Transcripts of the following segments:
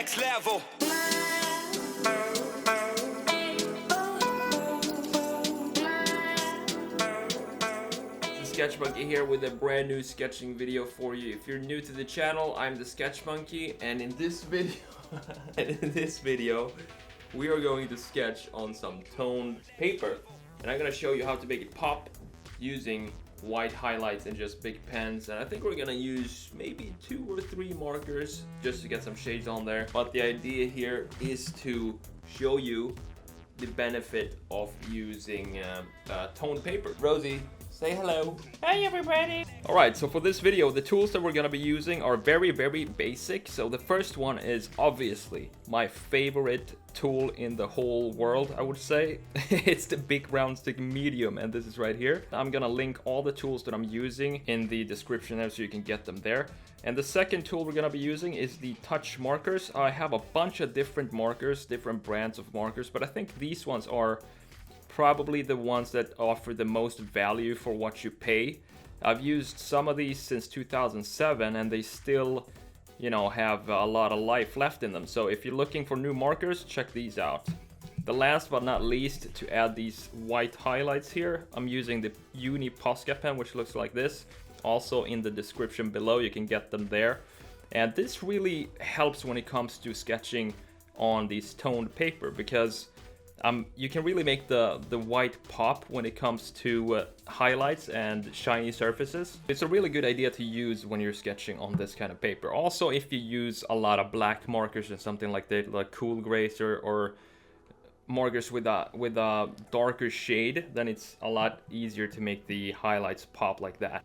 Next level. Sketch Monkey here with a brand new sketching video for you. If you're new to the channel, I'm the Sketch Monkey, and in this video, we are going to sketch on some toned paper, and I'm gonna show you how to make it pop using white highlights and just big pens. And I think we're gonna use maybe 2 or 3 markers just to get some shades on there. But the idea here is to show you the benefit of using toned paper. Rosie, say hello. Hey everybody! Alright, so for this video, the tools that we're gonna be using are very, very basic. So the first one is obviously my favorite tool in the whole world, I would say. It's the Bic Round Stick Medium, and this is right here. I'm gonna link all the tools that I'm using in the description there so you can get them there. And the second tool we're gonna be using is the touch markers. I have a bunch of different markers, different brands of markers, but I think these ones are probably the ones that offer the most value for what you pay. I've used some of these since 2007 and they still, you know, have a lot of life left in them. So if you're looking for new markers, check these out. The last but not least, to add these white highlights here, I'm using the Uni Posca pen, which looks like this. Also in the description below, you can get them there. And this really helps when it comes to sketching on these toned paper, because you can really make the white pop when it comes to highlights and shiny surfaces. It's a really good idea to use when you're sketching on this kind of paper. Also, if you use a lot of black markers and something like that, like cool grays or markers with a darker shade, then it's a lot easier to make the highlights pop like that.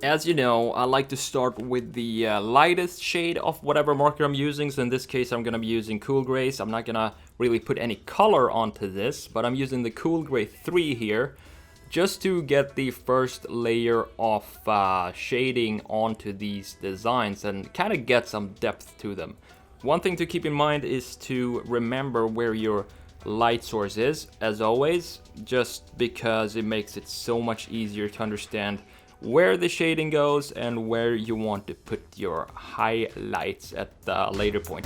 As you know, I like to start with the lightest shade of whatever marker I'm using. So in this case, I'm going to be using Cool Grays. I'm not going to really put any color onto this, but I'm using the Cool Gray 3 here just to get the first layer of shading onto these designs and kind of get some depth to them. One thing to keep in mind is to remember where your light source is, as always, just because it makes it so much easier to understand where the shading goes and where you want to put your highlights at the later point.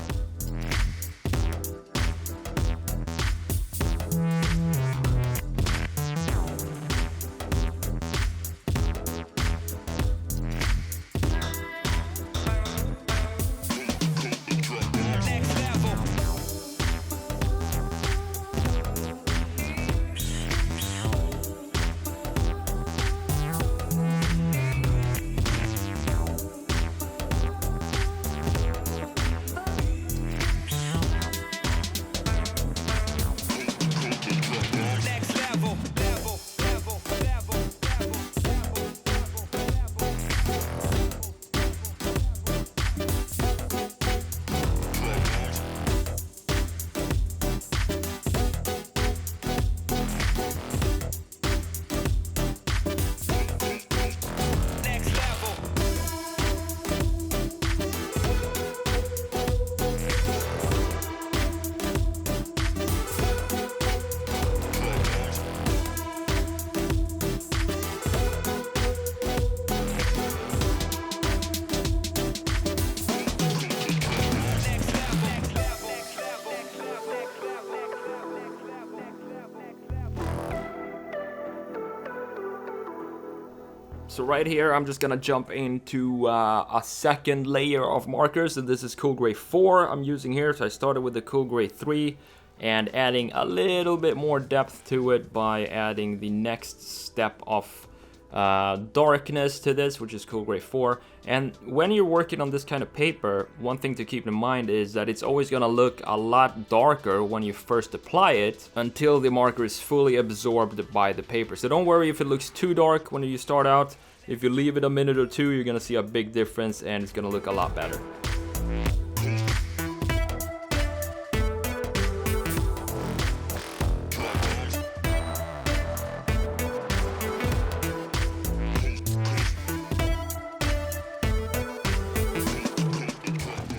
So right here, I'm just gonna jump into a second layer of markers, and this is Coolgray 4 I'm using here. So I started with the Coolgray 3 and adding a little bit more depth to it by adding the next step of darkness to this, which is Coolgray 4. And when you're working on this kind of paper, one thing to keep in mind is that it's always gonna look a lot darker when you first apply it until the marker is fully absorbed by the paper. So don't worry if it looks too dark when you start out. If you leave it a minute or two, you're gonna see a big difference and it's gonna look a lot better.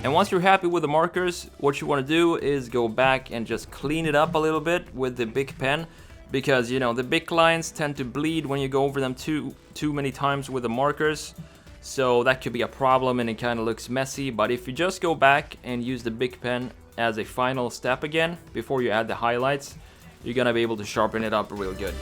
And once you're happy with the markers, what you want to do is go back and just clean it up a little bit with the Bic pen, because you know the Bic lines tend to bleed when you go over them too many times with the markers, so that could be a problem and it kind of looks messy. But if you just go back and use the Bic pen as a final step again before you add the highlights, you're gonna be able to sharpen it up real good.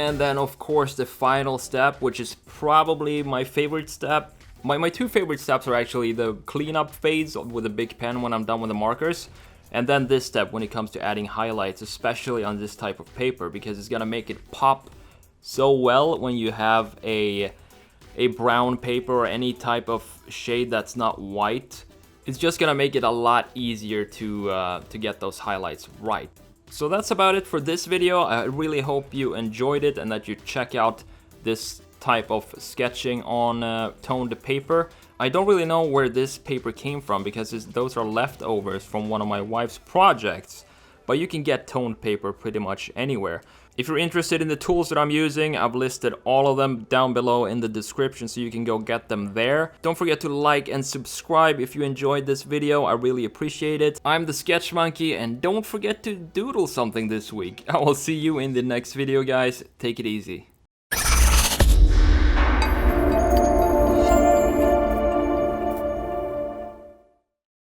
And then of course the final step, which is probably my favorite step. My two favorite steps are actually the cleanup phase with a big pen when I'm done with the markers, and then this step when it comes to adding highlights, especially on this type of paper, because it's gonna make it pop so well when you have a brown paper or any type of shade that's not white. It's just gonna make it a lot easier to get those highlights right. So that's about it for this video. I really hope you enjoyed it and that you check out this type of sketching on toned paper. I don't really know where this paper came from because those are leftovers from one of my wife's projects, but you can get toned paper pretty much anywhere. If you're interested in the tools that I'm using, I've listed all of them down below in the description, so you can go get them there. Don't forget to like and subscribe if you enjoyed this video. I really appreciate it. I'm the Sketch Monkey, and don't forget to doodle something this week. I will see you in the next video, guys. Take it easy.